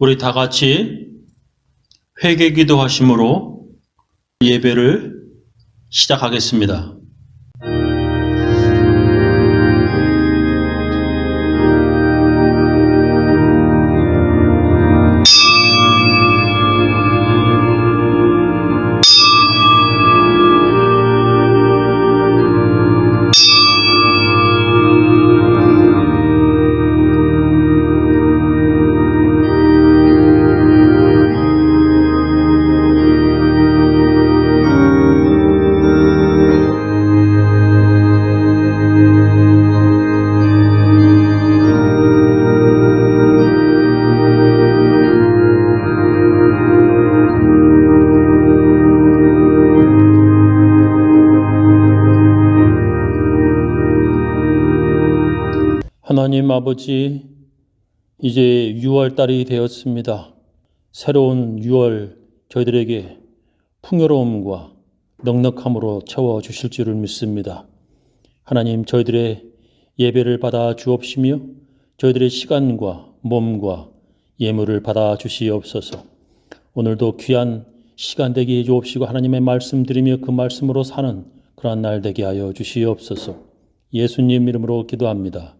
우리 다 같이 회개기도 하심으로 예배를 시작하겠습니다. 하나님 아버지, 이제 6월달이 되었습니다. 새로운 6월 저희들에게 풍요로움과 넉넉함으로 채워주실 줄을 믿습니다. 하나님, 저희들의 예배를 받아 주옵시며 저희들의 시간과 몸과 예물을 받아 주시옵소서. 오늘도 귀한 시간 되게 해 주옵시고 하나님의 말씀 드리며 그 말씀으로 사는 그러한 날 되게 하여 주시옵소서. 예수님 이름으로 기도합니다.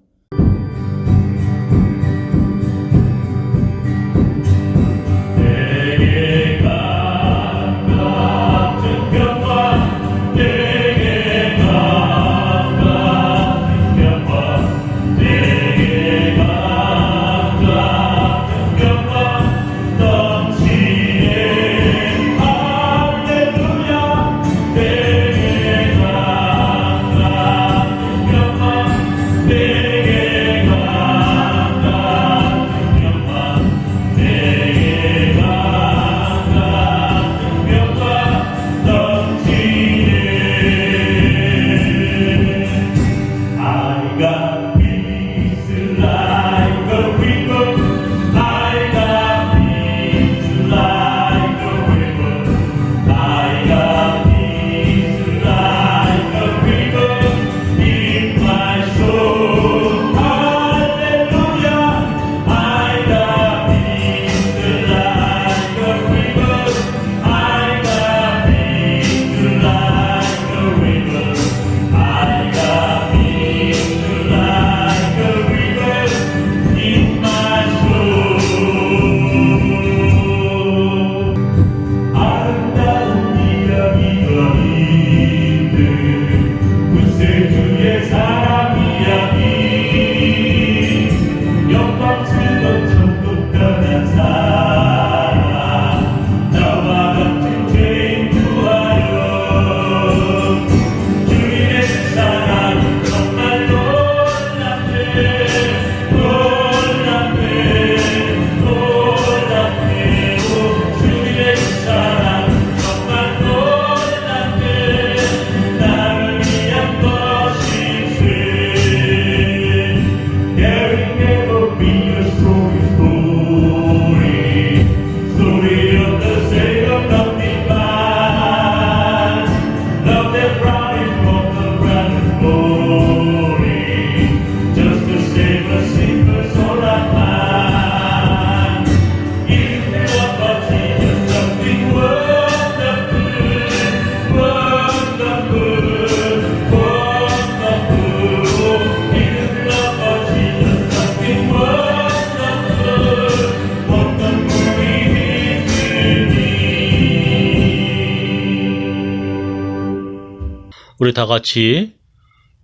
우리 다 같이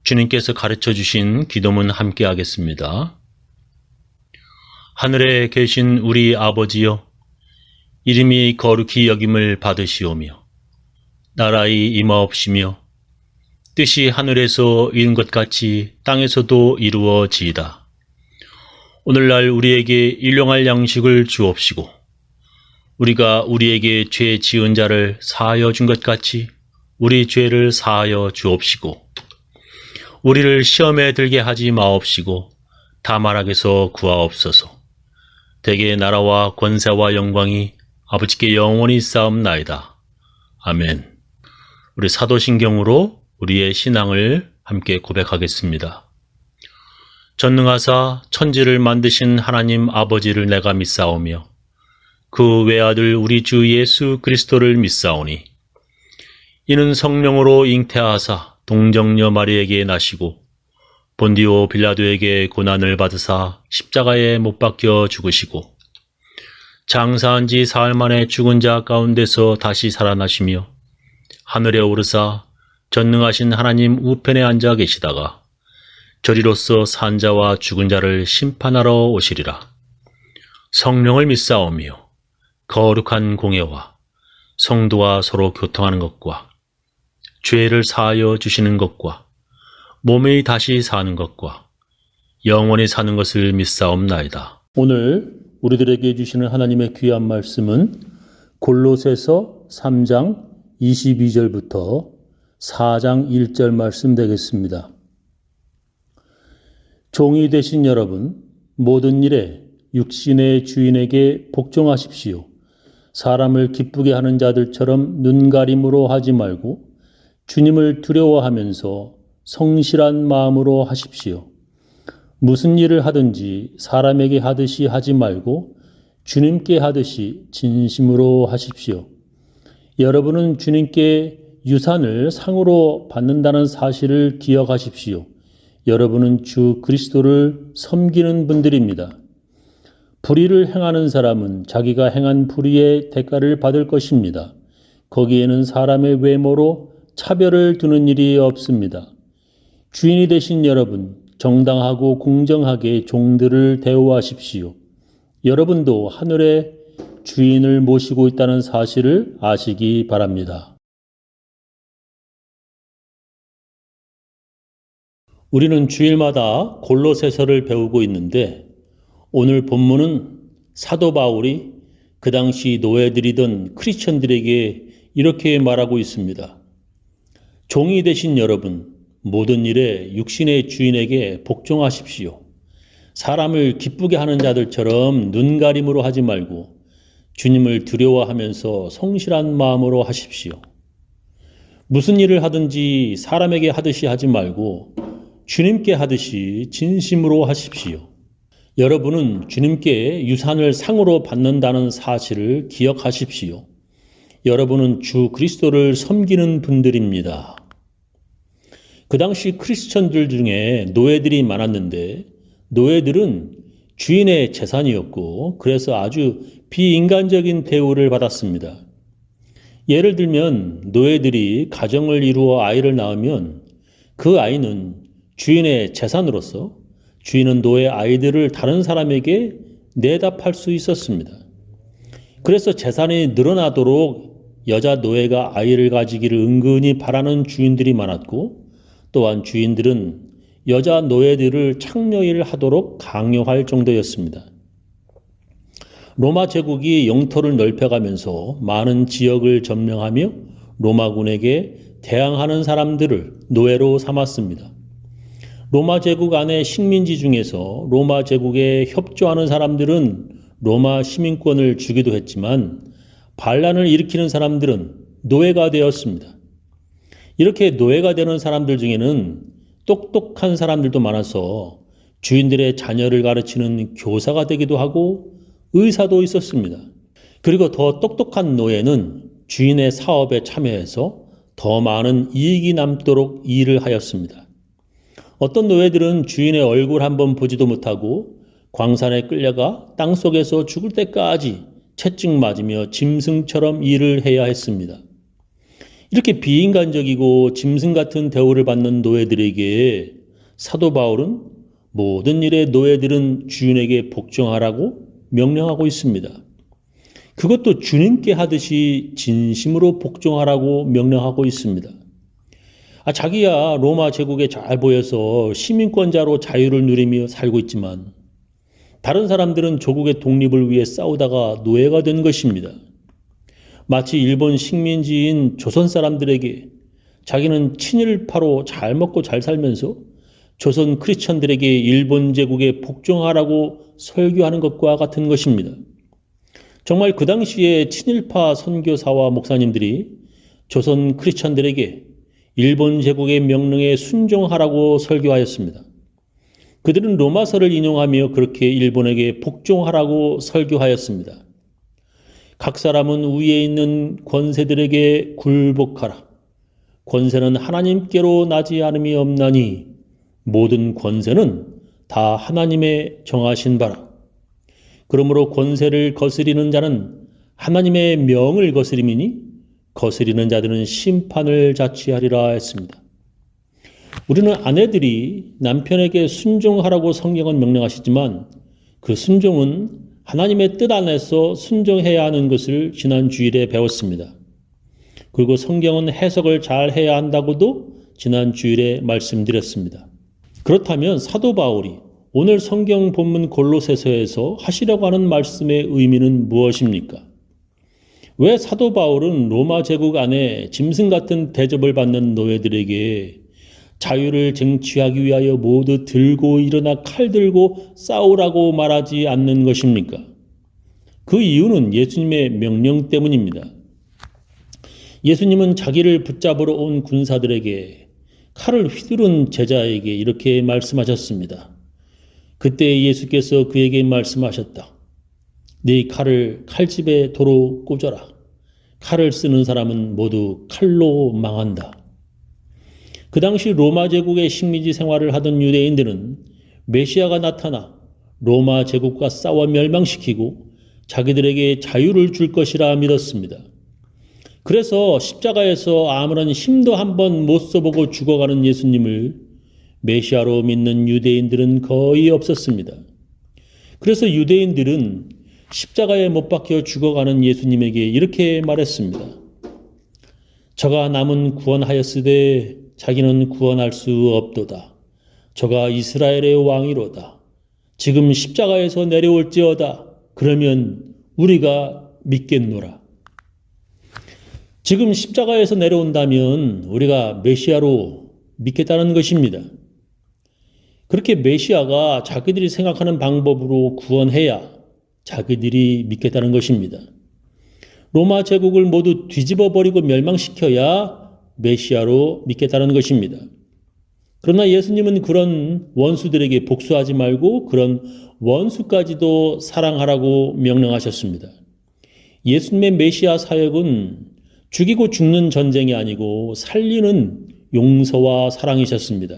주님께서 가르쳐 주신 기도문 함께 하겠습니다. 하늘에 계신 우리 아버지여, 이름이 거룩히 여김을 받으시오며 나라의 임하옵시며 뜻이 하늘에서 이룬 것 같이 땅에서도 이루어지이다. 오늘날 우리에게 일용할 양식을 주옵시고 우리가 우리에게 죄 지은 자를 사하여 준 것 같이 우리 죄를 사하여 주옵시고 우리를 시험에 들게 하지 마옵시고 다만 악에서 구하옵소서. 대개 나라와 권세와 영광이 아버지께 영원히 쌓옵나이다. 아멘. 우리 사도신경으로 우리의 신앙을 함께 고백하겠습니다. 전능하사 천지를 만드신 하나님 아버지를 내가 믿사오며 그 외아들 우리 주 예수 그리스도를 믿사오니 이는 성령으로 잉태하사 동정녀 마리에게 나시고 본디오 빌라도에게 고난을 받으사 십자가에 못 박혀 죽으시고 장사한 지 사흘 만에 죽은 자 가운데서 다시 살아나시며 하늘에 오르사 전능하신 하나님 우편에 앉아 계시다가 저리로서 산 자와 죽은 자를 심판하러 오시리라. 성령을 믿사오며 거룩한 공예와 성도와 서로 교통하는 것과 죄를 사하여 주시는 것과 몸이 다시 사는 것과 영원히 사는 것을 믿사옵나이다. 오늘 우리들에게 주시는 하나님의 귀한 말씀은 골로새서 3장 22절부터 4장 1절 말씀 되겠습니다. 종이 되신 여러분, 모든 일에 육신의 주인에게 복종하십시오. 사람을 기쁘게 하는 자들처럼 눈가림으로 하지 말고 주님을 두려워하면서 성실한 마음으로 하십시오. 무슨 일을 하든지 사람에게 하듯이 하지 말고 주님께 하듯이 진심으로 하십시오. 여러분은 주님께 유산을 상으로 받는다는 사실을 기억하십시오. 여러분은 주 그리스도를 섬기는 분들입니다. 불의를 행하는 사람은 자기가 행한 불의의 대가를 받을 것입니다. 거기에는 사람의 외모로 차별을 두는 일이 없습니다. 주인이 되신 여러분, 정당하고 공정하게 종들을 대우하십시오. 여러분도 하늘의 주인을 모시고 있다는 사실을 아시기 바랍니다. 우리는 주일마다 골로새서를 배우고 있는데 오늘 본문은 사도 바울이 그 당시 노예들이던 크리스천들에게 이렇게 말하고 있습니다. 종이 되신 여러분, 모든 일에 육신의 주인에게 복종하십시오. 사람을 기쁘게 하는 자들처럼 눈가림으로 하지 말고 주님을 두려워하면서 성실한 마음으로 하십시오. 무슨 일을 하든지 사람에게 하듯이 하지 말고 주님께 하듯이 진심으로 하십시오. 여러분은 주님께 유산을 상으로 받는다는 사실을 기억하십시오. 여러분은 주 그리스도를 섬기는 분들입니다. 그 당시 크리스천들 중에 노예들이 많았는데 노예들은 주인의 재산이었고 그래서 아주 비인간적인 대우를 받았습니다. 예를 들면 노예들이 가정을 이루어 아이를 낳으면 그 아이는 주인의 재산으로서 주인은 노예 아이들을 다른 사람에게 내다 팔 수 있었습니다. 그래서 재산이 늘어나도록 여자 노예가 아이를 가지기를 은근히 바라는 주인들이 많았고 또한 주인들은 여자 노예들을 창녀일 하도록 강요할 정도였습니다. 로마 제국이 영토를 넓혀가면서 많은 지역을 점령하며 로마군에게 대항하는 사람들을 노예로 삼았습니다. 로마 제국 안의 식민지 중에서 로마 제국에 협조하는 사람들은 로마 시민권을 주기도 했지만 반란을 일으키는 사람들은 노예가 되었습니다. 이렇게 노예가 되는 사람들 중에는 똑똑한 사람들도 많아서 주인들의 자녀를 가르치는 교사가 되기도 하고 의사도 있었습니다. 그리고 더 똑똑한 노예는 주인의 사업에 참여해서 더 많은 이익이 남도록 일을 하였습니다. 어떤 노예들은 주인의 얼굴 한번 보지도 못하고 광산에 끌려가 땅속에서 죽을 때까지 채찍 맞으며 짐승처럼 일을 해야 했습니다. 이렇게 비인간적이고 짐승 같은 대우를 받는 노예들에게 사도 바울은 모든 일에 노예들은 주인에게 복종하라고 명령하고 있습니다. 그것도 주님께 하듯이 진심으로 복종하라고 명령하고 있습니다. 자기야 로마 제국에 잘 보여서 시민권자로 자유를 누리며 살고 있지만 다른 사람들은 조국의 독립을 위해 싸우다가 노예가 된 것입니다. 마치 일본 식민지인 조선 사람들에게 자기는 친일파로 잘 먹고 잘 살면서 조선 크리스천들에게 일본 제국에 복종하라고 설교하는 것과 같은 것입니다. 정말 그 당시에 친일파 선교사와 목사님들이 조선 크리스천들에게 일본 제국의 명령에 순종하라고 설교하였습니다. 그들은 로마서를 인용하며 그렇게 일본에게 복종하라고 설교하였습니다. 각 사람은 위에 있는 권세들에게 굴복하라. 권세는 하나님께로 나지 않음이 없나니 모든 권세는 다 하나님의 정하신 바라. 그러므로 권세를 거스리는 자는 하나님의 명을 거스림이니 거스리는 자들은 심판을 자취하리라 했습니다. 우리는 아내들이 남편에게 순종하라고 성경은 명령하시지만 그 순종은 하나님의 뜻 안에서 순종해야 하는 것을 지난 주일에 배웠습니다. 그리고 성경은 해석을 잘 해야 한다고도 지난 주일에 말씀드렸습니다. 그렇다면 사도 바울이 오늘 성경 본문 골로새서에서 하시려고 하는 말씀의 의미는 무엇입니까? 왜 사도 바울은 로마 제국 안에 짐승 같은 대접을 받는 노예들에게 자유를 쟁취하기 위하여 모두 들고 일어나 칼 들고 싸우라고 말하지 않는 것입니까? 그 이유는 예수님의 명령 때문입니다. 예수님은 자기를 붙잡으러 온 군사들에게 칼을 휘두른 제자에게 이렇게 말씀하셨습니다. 그때 예수께서 그에게 말씀하셨다. 네 칼을 칼집에 도로 꽂아라. 칼을 쓰는 사람은 모두 칼로 망한다. 그 당시 로마 제국의 식민지 생활을 하던 유대인들은 메시아가 나타나 로마 제국과 싸워 멸망시키고 자기들에게 자유를 줄 것이라 믿었습니다. 그래서 십자가에서 아무런 힘도 한번 못 써보고 죽어가는 예수님을 메시아로 믿는 유대인들은 거의 없었습니다. 그래서 유대인들은 십자가에 못 박혀 죽어가는 예수님에게 이렇게 말했습니다. 저가 남은 구원하였으되 자기는 구원할 수 없도다. 저가 이스라엘의 왕이로다. 지금 십자가에서 내려올지어다. 그러면 우리가 믿겠노라. 지금 십자가에서 내려온다면 우리가 메시아로 믿겠다는 것입니다. 그렇게 메시아가 자기들이 생각하는 방법으로 구원해야 자기들이 믿겠다는 것입니다. 로마 제국을 모두 뒤집어 버리고 멸망시켜야 메시아로 믿겠다는 것입니다. 그러나 예수님은 그런 원수들에게 복수하지 말고 그런 원수까지도 사랑하라고 명령하셨습니다. 예수님의 메시아 사역은 죽이고 죽는 전쟁이 아니고 살리는 용서와 사랑이셨습니다.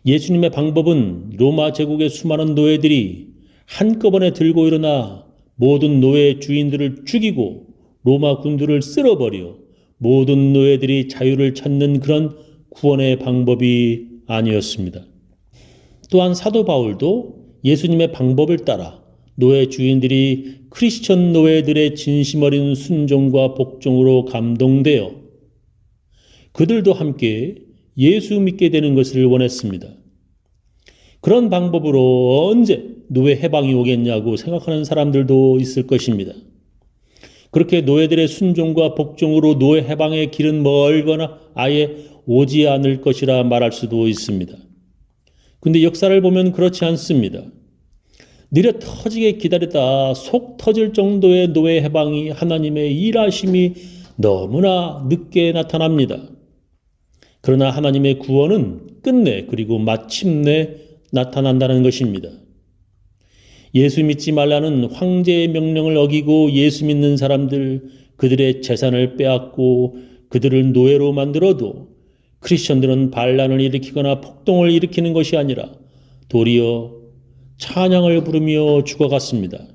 예수님의 방법은 로마 제국의 수많은 노예들이 한꺼번에 들고 일어나 모든 노예 주인들을 죽이고 로마 군들을 쓸어버려 모든 노예들이 자유를 찾는 그런 구원의 방법이 아니었습니다. 또한 사도 바울도 예수님의 방법을 따라 노예 주인들이 크리스천 노예들의 진심 어린 순종과 복종으로 감동되어 그들도 함께 예수 믿게 되는 것을 원했습니다. 그런 방법으로 언제 노예 해방이 오겠냐고 생각하는 사람들도 있을 것입니다. 그렇게 노예들의 순종과 복종으로 노예 해방의 길은 멀거나 아예 오지 않을 것이라 말할 수도 있습니다. 근데 역사를 보면 그렇지 않습니다. 느려 터지게 기다렸다 속 터질 정도의 노예 해방이 하나님의 일하심이 너무나 늦게 나타납니다. 그러나 하나님의 구원은 끝내 그리고 마침내 나타난다는 것입니다. 예수 믿지 말라는 황제의 명령을 어기고 예수 믿는 사람들, 그들의 재산을 빼앗고 그들을 노예로 만들어도 크리스천들은 반란을 일으키거나 폭동을 일으키는 것이 아니라 도리어 찬양을 부르며 죽어갔습니다.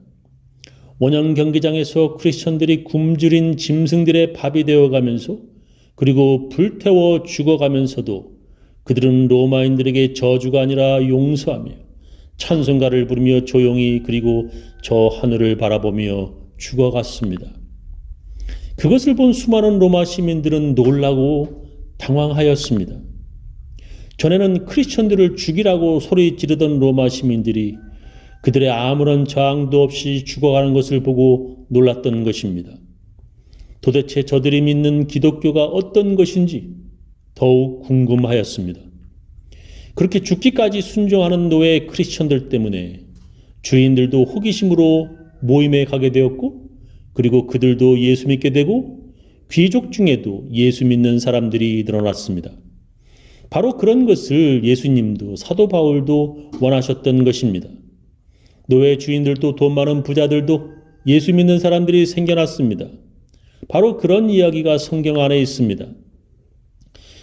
원형 경기장에서 크리스천들이 굶주린 짐승들의 밥이 되어가면서 그리고 불태워 죽어가면서도 그들은 로마인들에게 저주가 아니라 용서하며 찬송가를 부르며 조용히 그리고 저 하늘을 바라보며 죽어갔습니다. 그것을 본 수많은 로마 시민들은 놀라고 당황하였습니다. 전에는 크리스천들을 죽이라고 소리 지르던 로마 시민들이 그들의 아무런 저항도 없이 죽어가는 것을 보고 놀랐던 것입니다. 도대체 저들이 믿는 기독교가 어떤 것인지 더욱 궁금하였습니다. 그렇게 죽기까지 순종하는 노예 크리스천들 때문에 주인들도 호기심으로 모임에 가게 되었고 그리고 그들도 예수 믿게 되고 귀족 중에도 예수 믿는 사람들이 늘어났습니다. 바로 그런 것을 예수님도 사도 바울도 원하셨던 것입니다. 노예 주인들도 돈 많은 부자들도 예수 믿는 사람들이 생겨났습니다. 바로 그런 이야기가 성경 안에 있습니다.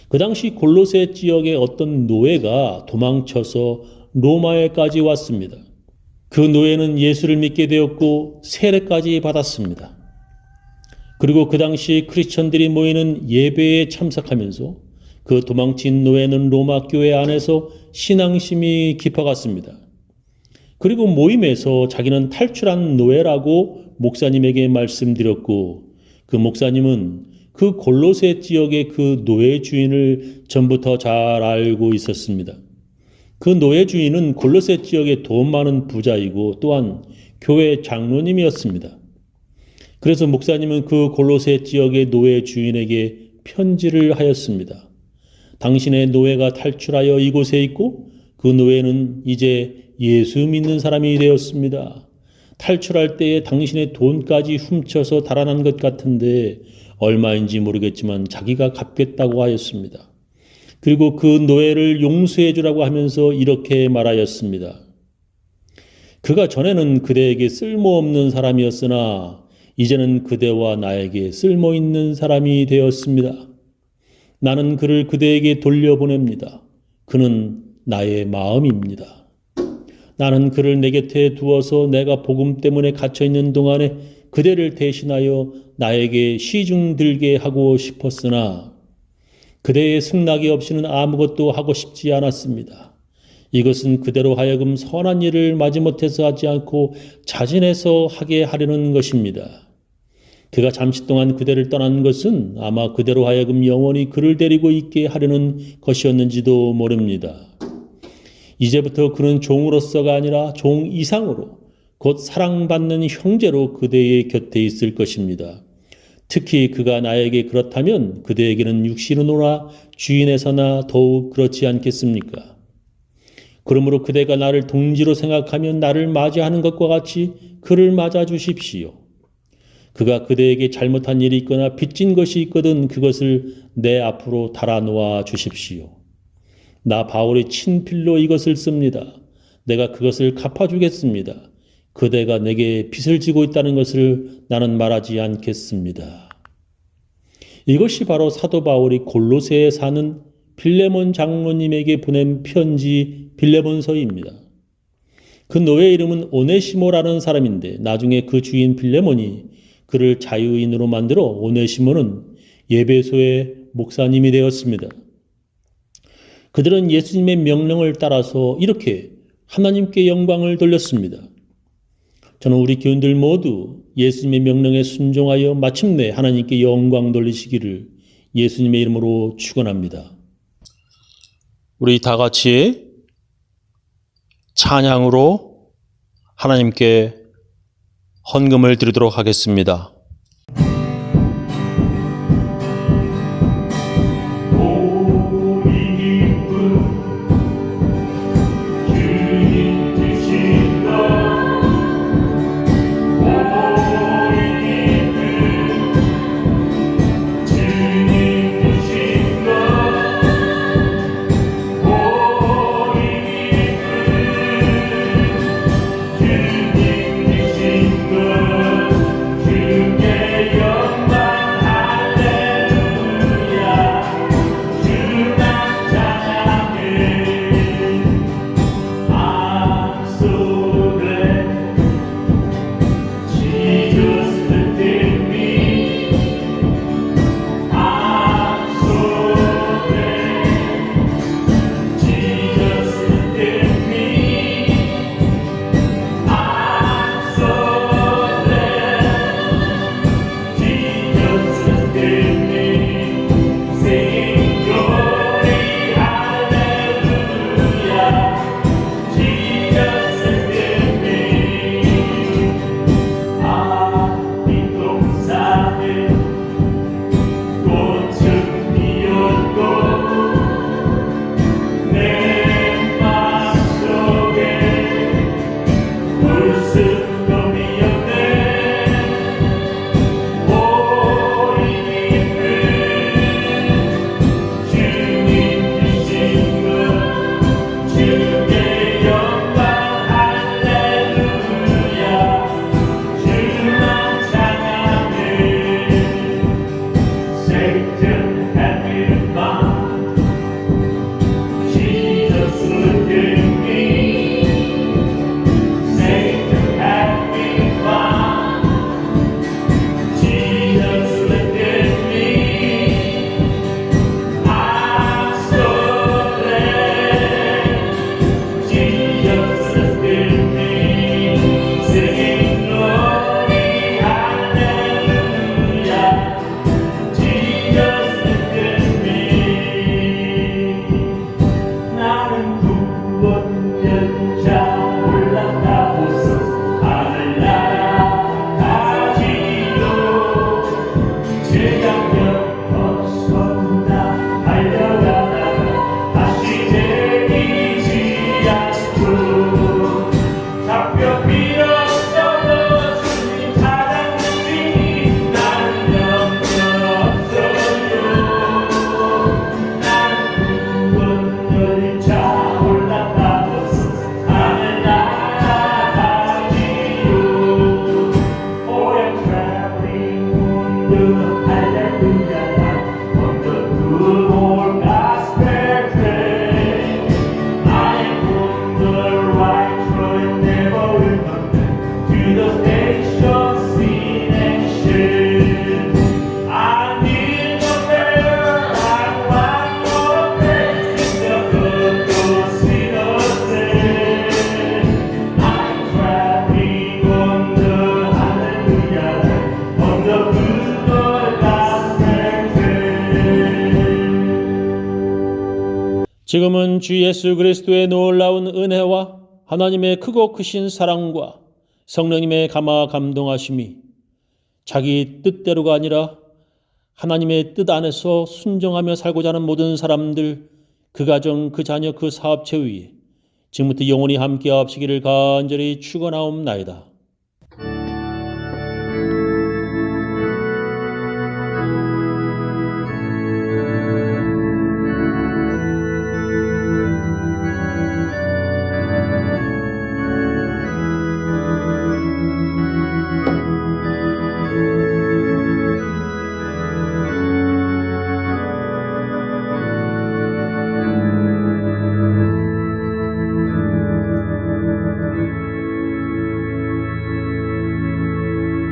그 당시 골로새 지역의 어떤 노예가 도망쳐서 로마에까지 왔습니다. 그 노예는 예수를 믿게 되었고 세례까지 받았습니다. 그리고 그 당시 크리스천들이 모이는 예배에 참석하면서 그 도망친 노예는 로마 교회 안에서 신앙심이 깊어갔습니다. 그리고 모임에서 자기는 탈출한 노예라고 목사님에게 말씀드렸고 그 목사님은 그 골로새 지역의 그 노예 주인을 전부터 잘 알고 있었습니다. 그 노예 주인은 골로새 지역의 돈 많은 부자이고 또한 교회 장로님이었습니다. 그래서 목사님은 그 골로새 지역의 노예 주인에게 편지를 하였습니다. 당신의 노예가 탈출하여 이곳에 있고 그 노예는 이제 예수 믿는 사람이 되었습니다. 탈출할 때에 당신의 돈까지 훔쳐서 달아난 것 같은데 얼마인지 모르겠지만 자기가 갚겠다고 하였습니다. 그리고 그 노예를 용서해 주라고 하면서 이렇게 말하였습니다. 그가 전에는 그대에게 쓸모없는 사람이었으나 이제는 그대와 나에게 쓸모있는 사람이 되었습니다. 나는 그를 그대에게 돌려보냅니다. 그는 나의 마음입니다. 나는 그를 내 곁에 두어서 내가 복음 때문에 갇혀있는 동안에 그대를 대신하여 나에게 시중 들게 하고 싶었으나 그대의 승낙이 없이는 아무것도 하고 싶지 않았습니다. 이것은 그대로 하여금 선한 일을 마지못해서 하지 않고 자진해서 하게 하려는 것입니다. 그가 잠시 동안 그대를 떠난 것은 아마 그대로 하여금 영원히 그를 데리고 있게 하려는 것이었는지도 모릅니다. 이제부터 그는 종으로서가 아니라 종 이상으로 곧 사랑받는 형제로 그대의 곁에 있을 것입니다. 특히 그가 나에게 그렇다면 그대에게는 육신으로나 주인에서나 더욱 그렇지 않겠습니까? 그러므로 그대가 나를 동지로 생각하면 나를 맞이하는 것과 같이 그를 맞아 주십시오. 그가 그대에게 잘못한 일이 있거나 빚진 것이 있거든 그것을 내 앞으로 달아놓아 주십시오. 나 바울이 친필로 이것을 씁니다. 내가 그것을 갚아주겠습니다. 그대가 내게 빚을 지고 있다는 것을 나는 말하지 않겠습니다. 이것이 바로 사도 바울이 골로새에 사는 빌레몬 장로님에게 보낸 편지 빌레몬서입니다. 그 노예 이름은 오네시모라는 사람인데 나중에 그 주인 빌레몬이 그를 자유인으로 만들어 오네시모는 예배소의 목사님이 되었습니다. 그들은 예수님의 명령을 따라서 이렇게 하나님께 영광을 돌렸습니다. 저는 우리 교인들 모두 예수님의 명령에 순종하여 마침내 하나님께 영광 돌리시기를 예수님의 이름으로 축원합니다. 우리 다 같이 찬양으로 하나님께 헌금을 드리도록 하겠습니다. 주님 지금은 주 예수 그리스도의 놀라운 은혜와 하나님의 크고 크신 사랑과 성령님의 감화 감동하심이 자기 뜻대로가 아니라 하나님의 뜻 안에서 순종하며 살고자 하는 모든 사람들, 그 가정, 그 자녀, 그 사업체 위에 지금부터 영원히 함께 하시기를 간절히 축원하옵나이다.